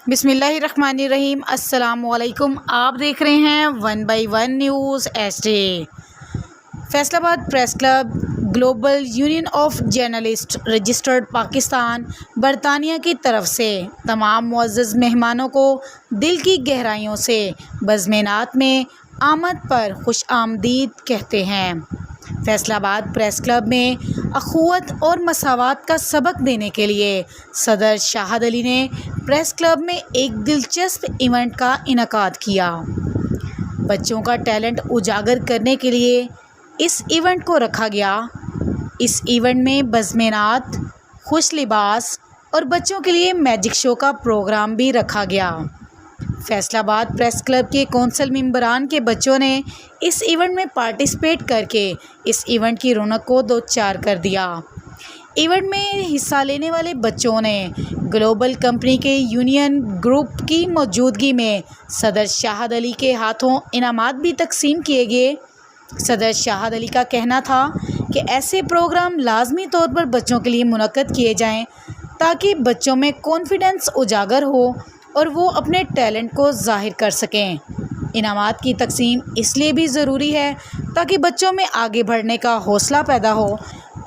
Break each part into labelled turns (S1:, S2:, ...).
S1: बिस्मिल्लाहिर्रहमानिर्रहीम। अस्सलामुअलैकुम। आप देख रहे हैं 1 by 1 news HD। Faisalabad press club, global union of journalist registered Pakistan, बरतानिया की तरफ से तमाम मुअज़्ज़ज़ मेहमानों को दिल की गहराइयों से बज़्म-ए-नात में आमद पर खुश आमदीद कहते हैं। फैसलाबाद प्रेस क्लब में अख़ुवत और मसावात का सबक देने के लिए सदर शाहद अली ने प्रेस क्लब में एक दिलचस्प इवेंट का इनेकाद किया। बच्चों का टैलेंट उजागर करने के लिए इस इवेंट को रखा गया। इस इवेंट में बज़्म-ए-नात, खुश लिबास और बच्चों के लिए मैजिक शो का प्रोग्राम भी रखा गया। फैसलाबाद प्रेस क्लब के कौंसल मेंबरान के बच्चों ने इस इवेंट में पार्टिसिपेट करके इस इवेंट की रौनक को दो चार कर दिया। इवेंट में हिस्सा लेने वाले बच्चों ने ग्लोबल कंपनी के यूनियन ग्रुप की मौजूदगी में सदर शाहद अली के हाथों इनामात भी तकसीम किए गए। सदर शाहद अली का कहना था कि ऐसे प्रोग्राम लाजमी तौर पर बच्चों के लिए मुनक्कद किए जाएं ताकि बच्चों में कॉन्फिडेंस उजागर हो और वो अपने टैलेंट को ज़ाहिर कर सकें। इनामात की तकसीम इसलिए भी ज़रूरी है ताकि बच्चों में आगे बढ़ने का हौसला पैदा हो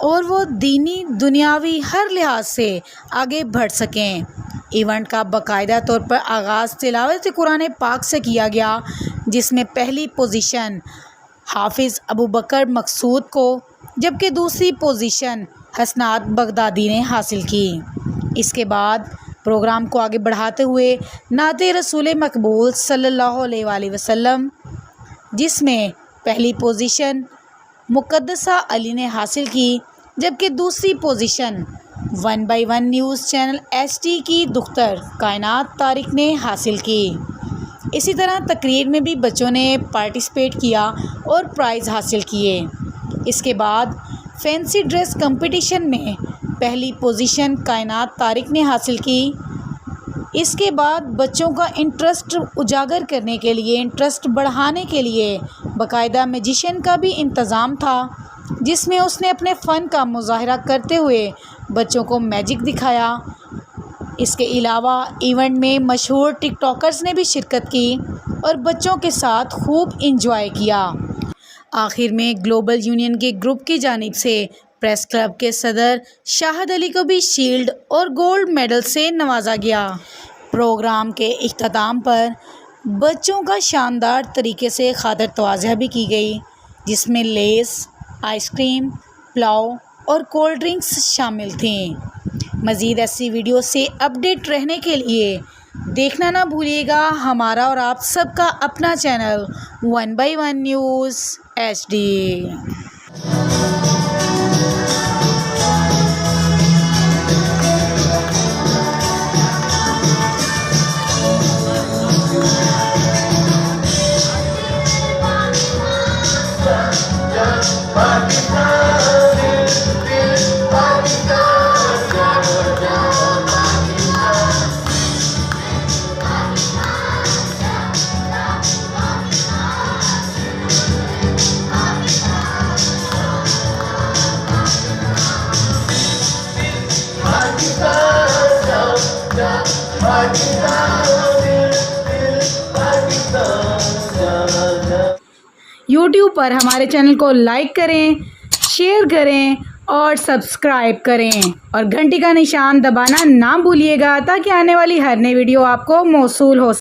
S1: और वो दीनी दुनियावी हर लिहाज से आगे बढ़ सकें। इवेंट का बाकायदा तौर पर आगाज़ तिलावत कुरान पाक से किया गया, जिसमें पहली पोजीशन हाफिज़ अबू बकर मकसूद को जबकि दूसरी पोजीशन हसनात बगदादी ने हासिल की। इसके बाद प्रोग्राम को आगे बढ़ाते हुए नाते रसूल मकबूल सल्लल्लाहु अलैहि वसल्लम, जिसमें पहली पोजीशन मुक़द्दसा अली ने हासिल की जबकि दूसरी position 1 by 1 news channel HD की दुख्तर कायनात तारिक ने हासिल की। इसी तरह तकरीर में भी बच्चों ने पार्टिसिपेट किया और प्राइज़ हासिल किए। इसके बाद फैंसी ड्रेस कंपटीशन में पहली पोजीशन कायनात तारिक ने हासिल की। इसके बाद बच्चों का इंटरेस्ट उजागर करने के लिए, इंटरेस्ट बढ़ाने के लिए बाकायदा मैजिशियन का भी इंतज़ाम था, जिसमें उसने अपने फ़न का मुज़ाहरा करते हुए बच्चों को मैजिक दिखाया। इसके अलावा इवेंट में मशहूर टिकटॉकर्स ने भी शिरकत की और बच्चों के साथ खूब इंजॉय किया। आखिर में ग्लोबल यूनियन के ग्रुप की जानिब से प्रेस क्लब के सदर शाहद अली को भी शील्ड और गोल्ड मेडल से नवाजा गया। प्रोग्राम के इख्तिताम पर बच्चों का शानदार तरीके से खातिर तवाज़ुह भी की गई, जिसमें लेस, आइसक्रीम, पुलाव और कोल्ड ड्रिंक्स शामिल थीं। मज़ीद ऐसी वीडियो से अपडेट रहने के लिए देखना ना भूलिएगा हमारा और आप सबका अपना channel 1 by 1 news HD। YouTube पर हमारे चैनल को लाइक करें, शेयर करें और सब्सक्राइब करें और घंटी का निशान दबाना ना भूलिएगा ताकि आने वाली हर नई वीडियो आपको मौसूल हो।